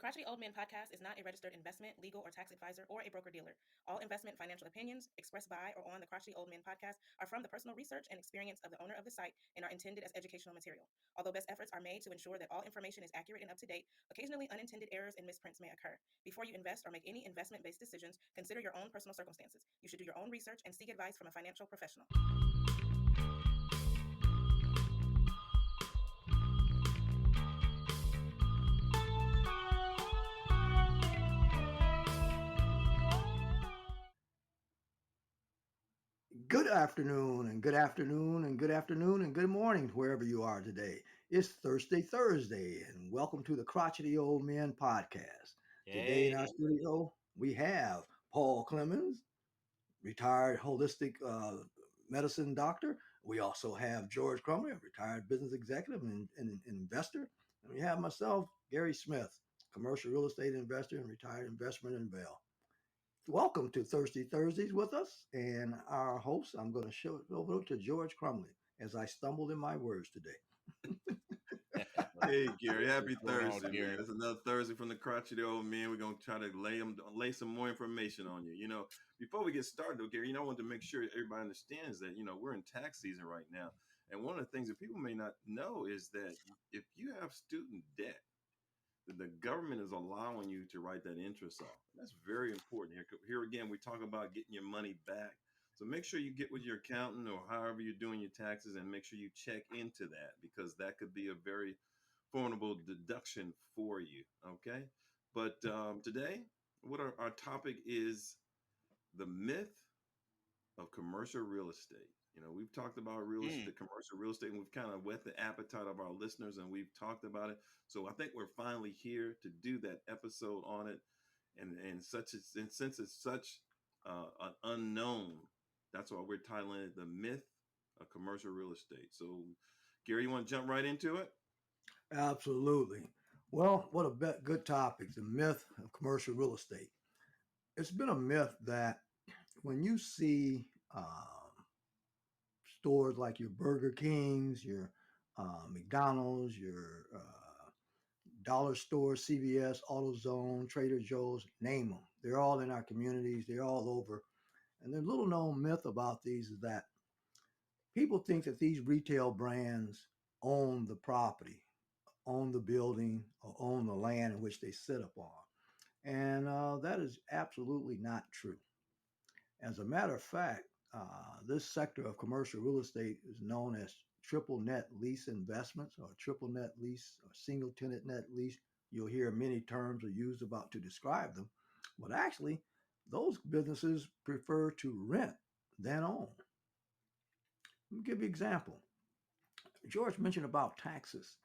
Crotchety Old Men podcast is not a registered investment, legal, or tax advisor or a broker-dealer. All investment financial opinions expressed by or on the Crotchety Old Men podcast are from the personal research and experience of the owner of the site and are intended as educational material. Although best efforts are made to ensure that all information is accurate and up to date, occasionally unintended errors and misprints may occur. Before you invest or make any investment-based decisions, consider your own personal circumstances. You should do your own research and seek advice from a financial professional. Good afternoon and good afternoon and good afternoon and good morning wherever you are today. It's Thursday, and welcome to the Crotchety Old Men podcast. Today in our studio, we have Paul Clemens, retired holistic medicine doctor. We also have George Crumley, a retired business executive and investor. And we have myself, Gary Smith, commercial real estate investor and retired investment in Vail. Welcome to Thirsty Thursdays with us, and our host, I'm going to show it over to George Crumley as I stumbled in my words today. Hey, Gary, happy Thursday, Gary. man. It's another Thursday from the Crotchety Old Men. We're going to try to lay some more information on you. You know, before we get started, though, Gary, I want to make sure everybody understands that, we're in tax season right now. And one of the things that people may not know is that if you have student debt, the government is allowing you to write that interest off. That's very important here. Here again, we talk about getting your money back. So make sure you get with your accountant or however you're doing your taxes and make sure you check into that, because that could be a very formidable deduction for you. Okay. But today, what our topic is the myth of commercial real estate. We've talked about commercial real estate, and we've kind of whet the appetite of our listeners, and we've talked about it. So I think we're finally here to do that episode on it. And since it's such an unknown, that's why we're titling it The Myth of Commercial Real Estate. So, Gary, you want to jump right into it? Absolutely. Well, what a good topic, the myth of commercial real estate. It's been a myth that when you see stores like your Burger Kings, your McDonald's, your dollar stores, CVS, AutoZone, Trader Joe's, name them. They're all in our communities. They're all over. And the little known myth about these is that people think that these retail brands own the property, own the building, or own the land in which they sit upon. And that is absolutely not true. As a matter of fact, this sector of commercial real estate is known as triple net lease investments, or triple net lease, or single tenant net lease. You'll hear many terms are used about to describe them, but actually those businesses prefer to rent than own. Let me give you an example. George mentioned about taxes.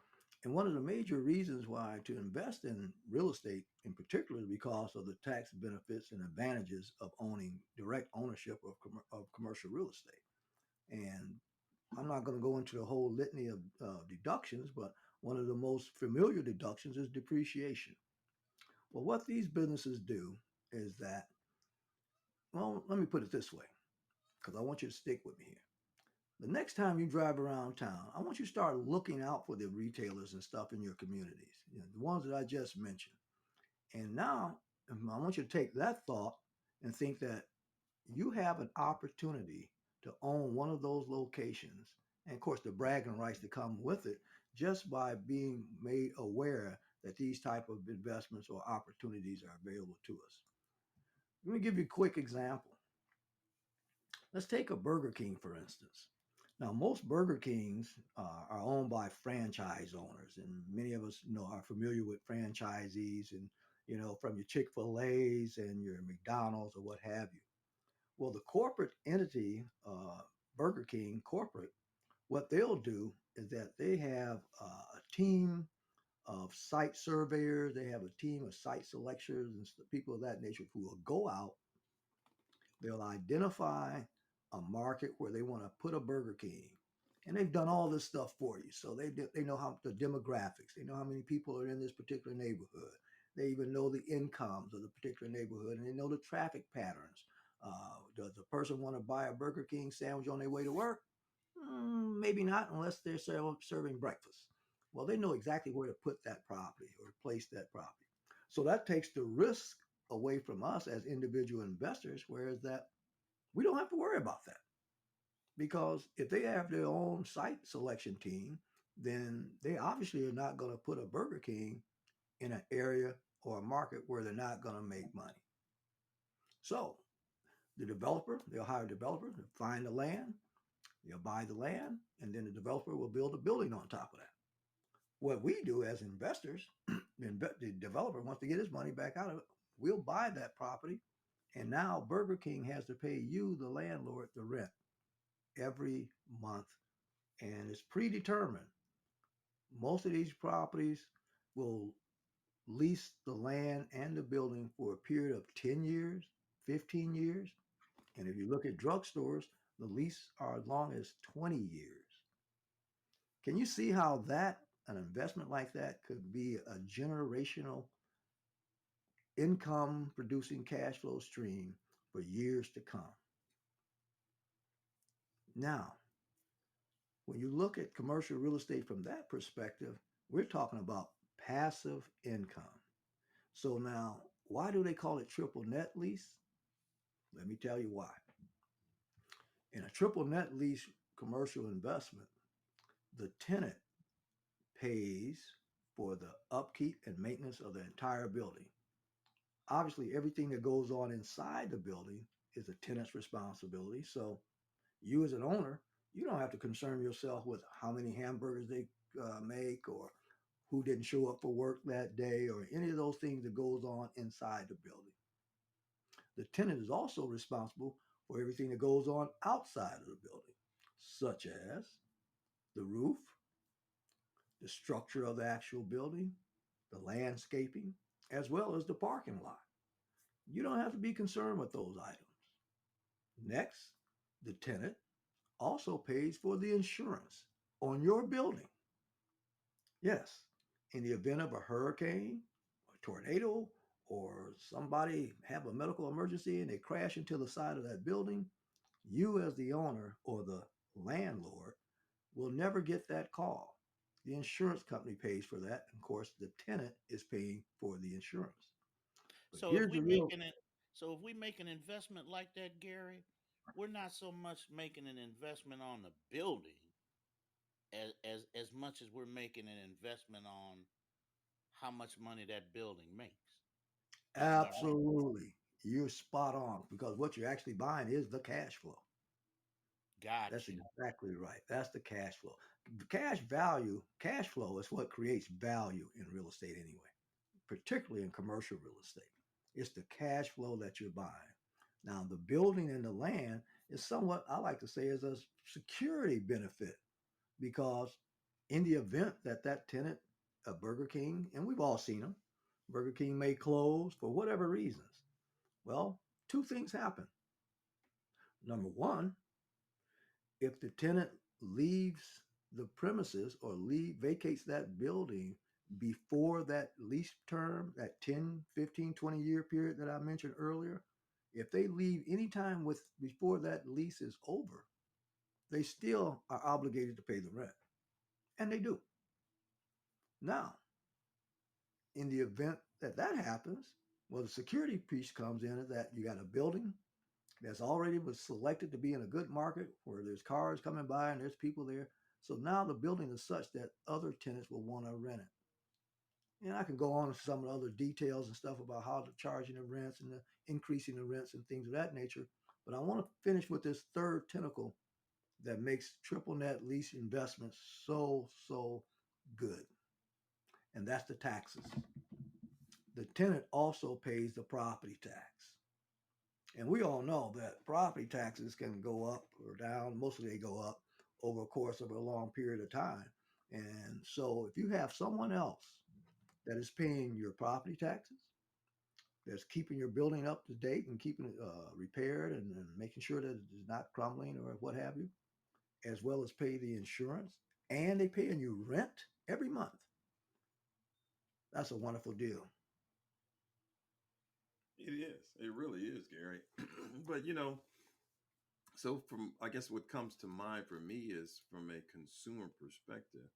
And one of the major reasons why to invest in real estate in particular is because of the tax benefits and advantages of owning direct ownership of commercial real estate. And I'm not going to go into the whole litany of deductions, but one of the most familiar deductions is depreciation. Well, what these businesses do is that, well, let me put it this way, because I want you to stick with me here. The next time you drive around town, I want you to start looking out for the retailers and stuff in your communities, the ones that I just mentioned. And now I want you to take that thought and think that you have an opportunity to own one of those locations. And of course, the bragging rights that come with it, just by being made aware that these type of investments or opportunities are available to us. Let me give you a quick example. Let's take a Burger King, for instance. Now, most Burger Kings are owned by franchise owners, and many of us are familiar with franchisees, and from your Chick-fil-A's and your McDonald's or what have you. Well, the corporate entity, Burger King corporate, what they'll do is that they have a team of site surveyors, they have a team of site selectors and people of that nature who will go out. They'll identify a market where they want to put a Burger King. And they've done all this stuff for you. So they know how the demographics. They know how many people are in this particular neighborhood. They even know the incomes of the particular neighborhood, and they know the traffic patterns. Does the person want to buy a Burger King sandwich on their way to work? Maybe not, unless they're serving breakfast. Well, they know exactly where to put that property or place that property. So that takes the risk away from us as individual investors, whereas that we don't have to worry about that. Because if they have their own site selection team, then they obviously are not going to put a Burger King in an area or a market where they're not going to make money. So the developer, they'll hire a developer to find the land, they'll buy the land, and then the developer will build a building on top of that. What we do as investors, the developer wants to get his money back out of it. We'll buy that property, and now Burger King has to pay you, the landlord, the rent every month, and it's predetermined. Most of these properties will lease the land and the building for a period of 10 years, 15 years. And if you look at drugstores, the lease are as long as 20 years. Can you see how an investment like that could be a generational income producing cash flow stream for years to come? Now, when you look at commercial real estate from that perspective, we're talking about passive income. So now, why do they call it triple net lease? Let me tell you why. In a triple net lease commercial investment, the tenant pays for the upkeep and maintenance of the entire building. Obviously, everything that goes on inside the building is the tenant's responsibility. So you as an owner, you don't have to concern yourself with how many hamburgers they make or who didn't show up for work that day or any of those things that goes on inside the building. The tenant is also responsible for everything that goes on outside of the building, such as the roof, the structure of the actual building, the landscaping, as well as the parking lot. You don't have to be concerned with those items. Next, the tenant also pays for the insurance on your building. Yes, in the event of a hurricane, a tornado, or somebody have a medical emergency and they crash into the side of that building, you as the owner or the landlord will never get that call. The insurance company pays for that. And of course, the tenant is paying for the insurance. But So if here's we the real making it, so if we make an investment like that, Gary, we're not so much making an investment on the building as much as we're making an investment on how much money that building makes. Am I right? absolutely, you're spot on because what you're actually buying is the cash flow. That's Gotcha. exactly right. That's the cash flow. Cash flow is what creates value in real estate anyway, particularly in commercial real estate. It's the cash flow that you're buying. Now, the building and the land is somewhat, I like to say, is a security benefit because in the event that that tenant, a Burger King, and we've all seen them, Burger King may close for whatever reasons. Well, two things happen. Number one, if the tenant leaves the premises or vacates that building before that lease term, that 10, 15, 20-year period that I mentioned earlier, if they leave anytime before that lease is over, they still are obligated to pay the rent. And they do. Now, in the event that that happens, well, the security piece comes in that you got a building that's already was selected to be in a good market where there's cars coming by and there's people there. So now the building is such that other tenants will want to rent it. And I can go on to some of the other details and stuff about how to charging the rents and the increasing the rents and things of that nature. But I want to finish with this third tentacle that makes triple net lease investments so good. And that's the taxes. The tenant also pays the property tax. And we all know that property taxes can go up or down. Mostly they go up over a course of a long period of time. And so if you have someone else that is paying your property taxes, that's keeping your building up to date and keeping it repaired and making sure that it's not crumbling or what have you, as well as pay the insurance, and they paying you rent every month, that's a wonderful deal. It is. It really is, Gary. But so from I guess what comes to mind for me is from a consumer perspective.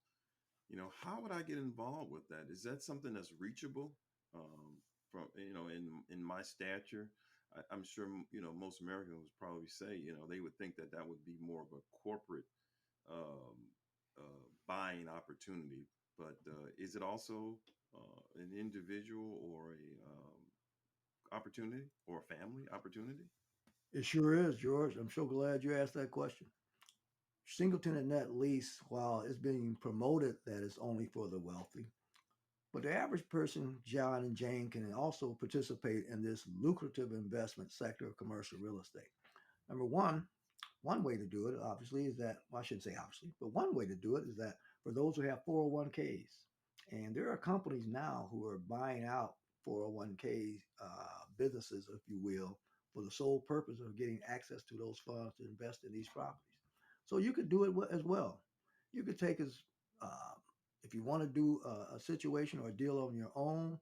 How would I get involved with that? Is that something that's reachable? in my stature, I'm sure most Americans would probably say, they would think that that would be more of a corporate um, buying opportunity. But is it also an individual or a opportunity or a family opportunity? It sure is, George. I'm so glad you asked that question. Single tenant net lease, while it's being promoted that it's only for the wealthy, but the average person, John and Jane, can also participate in this lucrative investment sector of commercial real estate. Number one way to do it, obviously, is that, well, I shouldn't say obviously, but one way to do it is that for those who have 401ks, and there are companies now who are buying out 401k businesses, if you will, for the sole purpose of getting access to those funds to invest in these properties. So you could do it as well. You could take as, uh, if you want to do a situation or a deal on your own,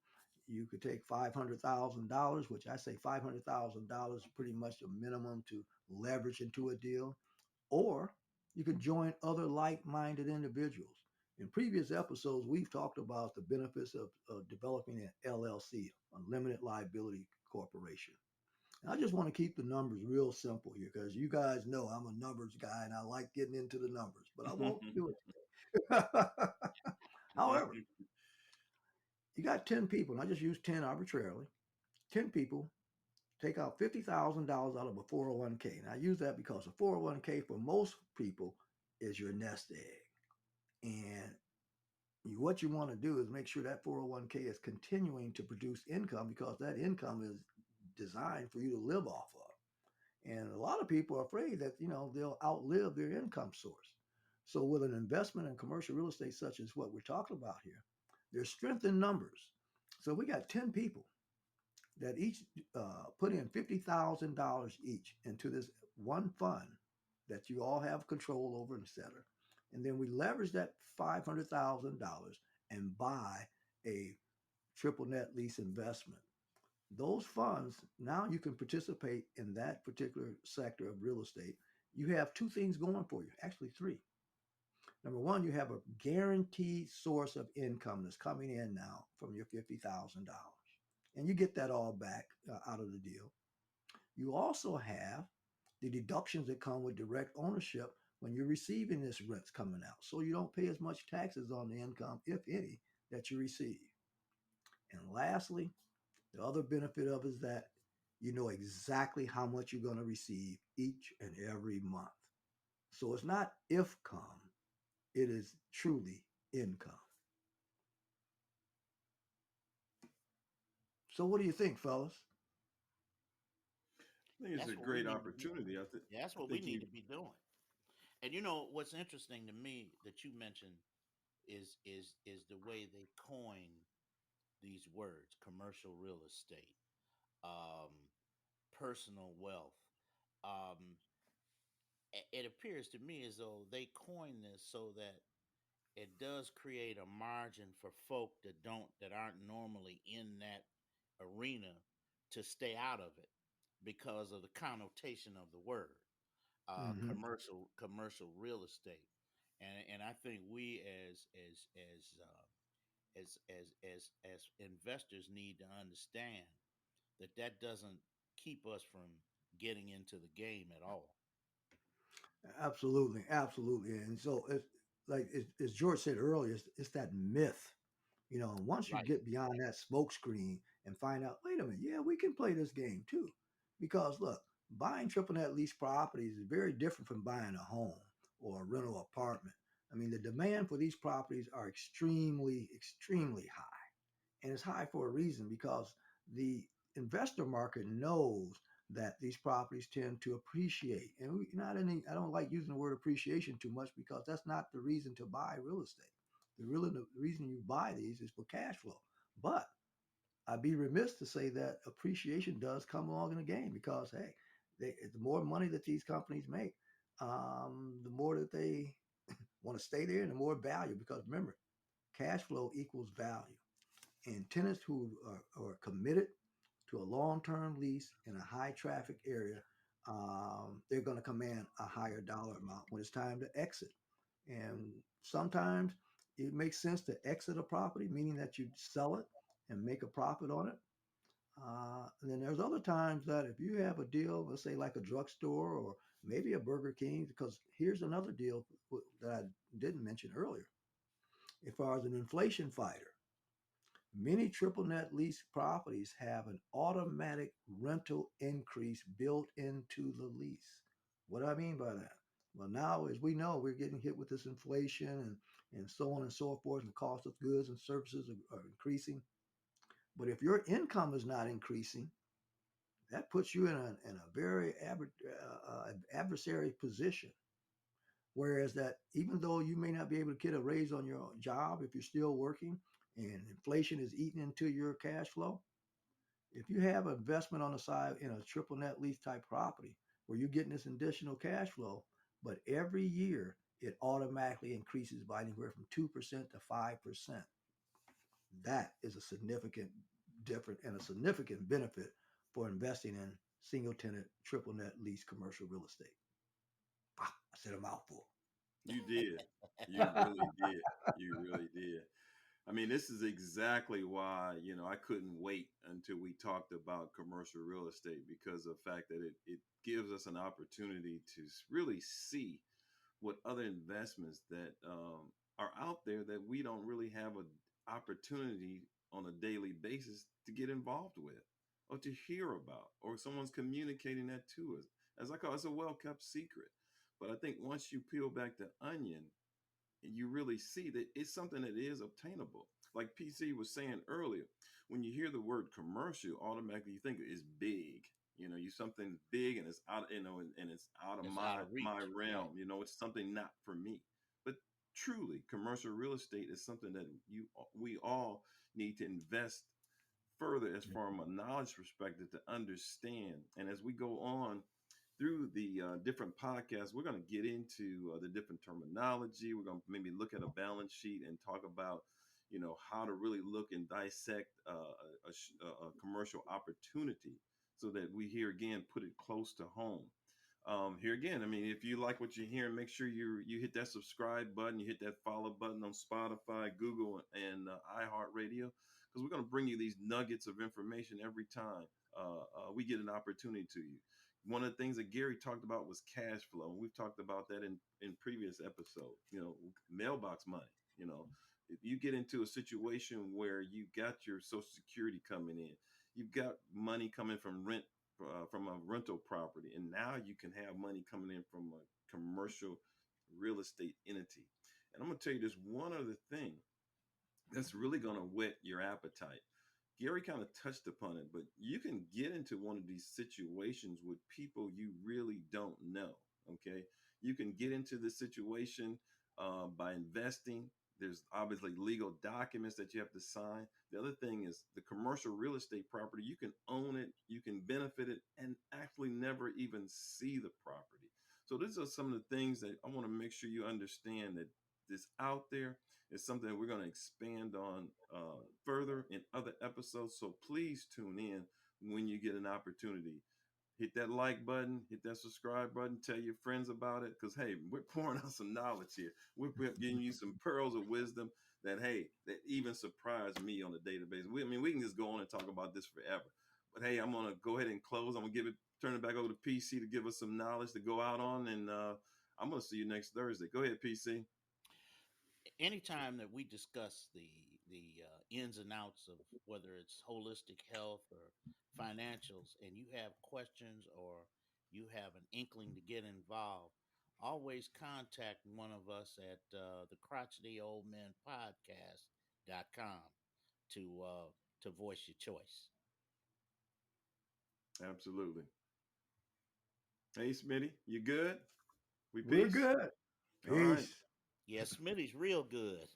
you could take $500,000, which I say $500,000 is pretty much the minimum to leverage into a deal, or you could join other like minded individuals. In previous episodes, we've talked about the benefits of developing an LLC, a limited liability corporation. And I just want to keep the numbers real simple here because you guys know I'm a numbers guy and I like getting into the numbers, but I won't do it today. However, you got 10 people, and I just use 10 arbitrarily. 10 people take out $50,000 out of a 401k. And I use that because a 401k for most people is your nest egg. And what you want to do is make sure that 401k is continuing to produce income because that income is designed for you to live off of. And a lot of people are afraid that, they'll outlive their income source. So with an investment in commercial real estate, such as what we're talking about here, there's strength in numbers. So we got 10 people that each put in $50,000 each into this one fund that you all have control over, and etc. And then we leverage that $500,000 and buy a triple net lease investment. Those funds, now you can participate in that particular sector of real estate. You have two things going for you, actually three. Number one, you have a guaranteed source of income that's coming in now from your $50,000, and you get that all back out of the deal. You also have the deductions that come with direct ownership when you're receiving this rents coming out. So you don't pay as much taxes on the income, if any, that you receive. And lastly, the other benefit of it is that you know exactly how much you're going to receive each and every month. So it's not if come, it is truly income. So what do you think, fellas? I think it's a That's what we great need to be. opportunity. Yeah, that's I what we think need you. to be doing. And what's interesting to me that you mentioned is the way they coin these words: commercial real estate, um, personal wealth. Um, it appears to me as though they coined this so that it does create a margin for folk that aren't normally in that arena to stay out of it because of the connotation of the word Mm-hmm. commercial real estate. And I think we as investors need to understand that that doesn't keep us from getting into the game at all. Absolutely, absolutely. And so it's like as George said earlier, it's that myth. Once you Right. get beyond that smoke screen and find out, wait a minute, yeah, we can play this game too. Because look, buying triple net lease properties is very different from buying a home or a rental apartment. I mean, the demand for these properties are extremely, extremely high. And it's high for a reason because the investor market knows that these properties tend to appreciate. And not any, I don't like using the word appreciation too much because that's not the reason to buy real estate. The reason you buy these is for cash flow. But I'd be remiss to say that appreciation does come along in the game because hey, the more money that these companies make, the more that they want to stay there and the more value. Because remember, cash flow equals value. And tenants who are committed to a long-term lease in a high traffic area, they're going to command a higher dollar amount when it's time to exit. And sometimes it makes sense to exit a property, meaning that you sell it and make a profit on it. And then there's other times that if you have a deal, let's say like a drugstore or maybe a Burger King, because here's another deal that I didn't mention earlier. As far as an inflation fighter, many triple net lease properties have an automatic rental increase built into the lease. What do I mean by that? Well, now, as we know, we're getting hit with this inflation and so on and so forth, and the cost of goods and services are increasing. But if your income is not increasing, that puts you in a very adversary position. Whereas that even though you may not be able to get a raise on your job if you're still working and inflation is eating into your cash flow, if you have an investment on the side in a triple net lease type property where you're getting this additional cash flow, but every year it automatically increases by anywhere from 2% to 5%. That is a significant difference and a significant benefit for investing in single tenant, triple net lease commercial real estate. Ah, I said a mouthful. You did. You really did. You really did. I mean, this is exactly why, I couldn't wait until we talked about commercial real estate because of the fact that it gives us an opportunity to really see what other investments that are out there that we don't really have an opportunity on a daily basis to get involved with or to hear about, or someone's communicating that to us. As I call it, it's a well kept secret. But I think once you peel back the onion, you really see that it's something that is obtainable. Like PC was saying earlier, when you hear the word commercial, automatically you think it's big. You something big and it's out, and it's out of It's out my of my reach, right? realm. It's something not for me. But truly, commercial real estate is something that we all need to invest further as from a knowledge perspective to understand. And as we go on through the different podcasts, we're going to get into the different terminology. We're going to maybe look at a balance sheet and talk about, how to really look and dissect a commercial opportunity so that we here again put it close to home. Here again, I mean, if you like what you're hearing, make sure you hit that subscribe button, you hit that follow button on Spotify, Google, and iHeartRadio, because we're going to bring you these nuggets of information every time we get an opportunity to you. One of the things that Gary talked about was cash flow, and we've talked about that in previous episodes. Mailbox money. If you get into a situation where you got your Social Security coming in, you've got money coming from rent from a rental property, and now you can have money coming in from a commercial real estate entity. And I'm going to tell you this one other thing that's really going to whet your appetite. Gary kind of touched upon it, but you can get into one of these situations with people you really don't know. Okay. You can get into this situation by investing. There's obviously legal documents that you have to sign. The other thing is the commercial real estate property. You can own it, you can benefit it, and actually never even see the property. So these are some of the things that I want to make sure you understand that this out there is something that we're going to expand on further in other episodes. So please tune in when you get an opportunity. Hit that like button, hit that subscribe button, tell your friends about it. Because, hey, we're pouring out some knowledge here. We're giving you some pearls of wisdom that, hey, that even surprised me on a database. We can just go on and talk about this forever. But, hey, I'm going to go ahead and close. I'm going to turn it back over to PC to give us some knowledge to go out on. And I'm going to see you next Thursday. Go ahead, PC. Anytime that we discuss the ins and outs of whether it's holistic health or financials, and you have questions or you have an inkling to get involved, always contact one of us at the Crotchety Old Men Podcast.com to voice your choice. Absolutely. Hey, Smitty, you good? We We're peace? good. All right. Peace. Yes, Smitty's real good.